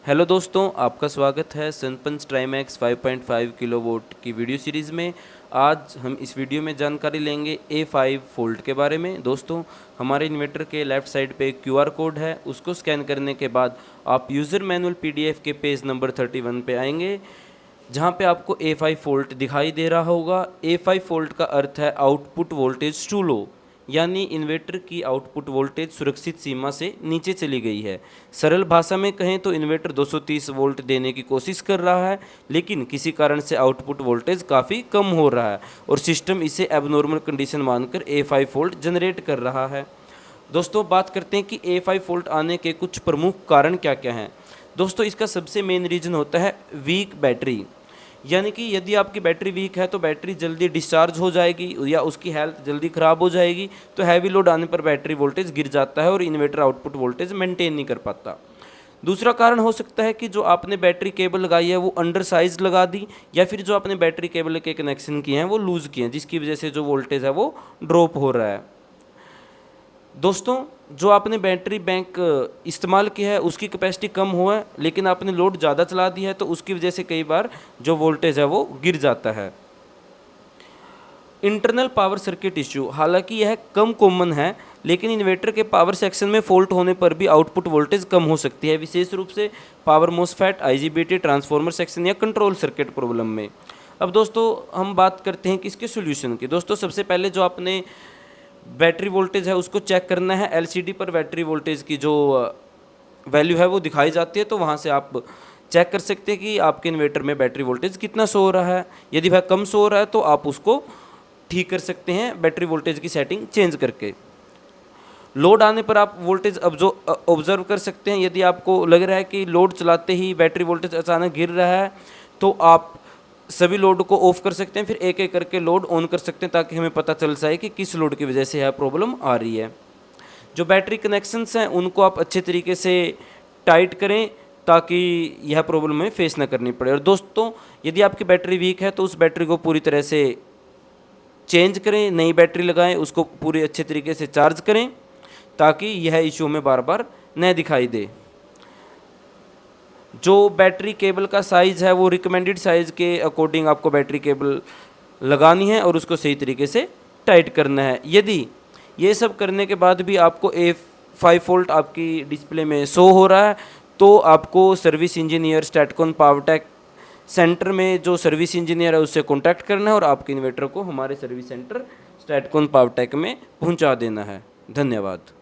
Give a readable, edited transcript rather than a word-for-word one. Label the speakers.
Speaker 1: Hello दोस्तों, आपका स्वागत है सनपंच ट्राइमैक्स 5.5 किलोवाट की वीडियो सीरीज़ में। आज हम इस वीडियो में जानकारी लेंगे A5 फोल्ड के बारे में। दोस्तों, हमारे इन्वर्टर के लेफ़्ट साइड पे एक QR कोड है, उसको स्कैन करने के बाद आप यूज़र मैनुअल PDF के पेज नंबर 31 पे आएंगे, जहाँ पे आपको A5 फोल्ट दिखाई दे रहा होगा। A5 फोल्ट का अर्थ है आउटपुट वोल्टेज टू लो, यानी इन्वर्टर की आउटपुट वोल्टेज सुरक्षित सीमा से नीचे चली गई है। सरल भाषा में कहें तो इन्वर्टर 230 वोल्ट देने की कोशिश कर रहा है, लेकिन किसी कारण से आउटपुट वोल्टेज काफ़ी कम हो रहा है और सिस्टम इसे एबनॉर्मल कंडीशन मानकर A5 वोल्ट जनरेट कर रहा है। दोस्तों, बात करते हैं कि A5 वोल्ट आने के कुछ प्रमुख कारण क्या क्या हैं। दोस्तों, इसका सबसे मेन रीज़न होता है वीक बैटरी, यानी कि यदि आपकी बैटरी वीक है तो बैटरी जल्दी डिस्चार्ज हो जाएगी या उसकी हेल्थ जल्दी ख़राब हो जाएगी, तो हैवी लोड आने पर बैटरी वोल्टेज गिर जाता है और इन्वर्टर आउटपुट वोल्टेज मेंटेन नहीं कर पाता। दूसरा कारण हो सकता है कि जो आपने बैटरी केबल लगाई है वो अंडर साइज लगा दी, या फिर जो आपने बैटरी केबल के कनेक्शन किए हैं वो लूज़ किए हैं, जिसकी वजह से जो वोल्टेज है वो ड्रॉप हो रहा है। दोस्तों, जो आपने बैटरी बैंक इस्तेमाल किया है उसकी कैपेसिटी कम हुआ है, लेकिन आपने लोड ज़्यादा चला दिया है, तो उसकी वजह से कई बार जो वोल्टेज है वो गिर जाता है। इंटरनल पावर सर्किट इश्यू, हालांकि यह कम कॉमन है, लेकिन इन्वर्टर के पावर सेक्शन में फॉल्ट होने पर भी आउटपुट वोल्टेज कम हो सकती है, विशेष रूप से power MOSFET, IGBT, transformer section या कंट्रोल सर्किट प्रॉब्लम में। अब दोस्तों, हम बात करते हैं कि इसके सोल्यूशन की। दोस्तों, सबसे पहले जो आपने बैटरी वोल्टेज है उसको चेक करना है। LCD पर बैटरी वोल्टेज की जो वैल्यू है वो दिखाई जाती है, तो वहाँ से आप चेक कर सकते हैं कि आपके इन्वर्टर में बैटरी वोल्टेज कितना शो हो रहा है। यदि वह कम शो हो रहा है तो आप उसको ठीक कर सकते हैं बैटरी वोल्टेज की सेटिंग चेंज करके। लोड आने पर आप वोल्टेज ऑब्जर्व कर सकते हैं। यदि आपको लग रहा है कि लोड चलाते ही बैटरी वोल्टेज अचानक गिर रहा है, तो आप सभी लोड को ऑफ कर सकते हैं, फिर एक एक करके लोड ऑन कर सकते हैं, ताकि हमें पता चल जाए कि किस लोड की वजह से यह प्रॉब्लम आ रही है। जो बैटरी कनेक्शंस हैं उनको आप अच्छे तरीके से टाइट करें, ताकि यह प्रॉब्लम हमें फेस ना करनी पड़े। और दोस्तों, यदि आपकी बैटरी वीक है तो उस बैटरी को पूरी तरह से चेंज करें, नई बैटरी लगाएं, उसको पूरे अच्छे तरीके से चार्ज करें, ताकि यह इशू हमें बार बार न दिखाई दे। जो बैटरी केबल का साइज़ है वो रिकमेंडेड साइज़ के अकॉर्डिंग आपको बैटरी केबल लगानी है और उसको सही तरीके से टाइट करना है। यदि ये सब करने के बाद भी आपको A5 वोल्ट आपकी डिस्प्ले में शो हो रहा है, तो आपको सर्विस इंजीनियर स्टैटकॉन पावरटेक सेंटर में जो सर्विस इंजीनियर है उससे कॉन्टैक्ट करना है और आपके इन्वर्टर को हमारे सर्विस सेंटर स्टैटकॉन पावरटेक में पहुंचा देना है। धन्यवाद।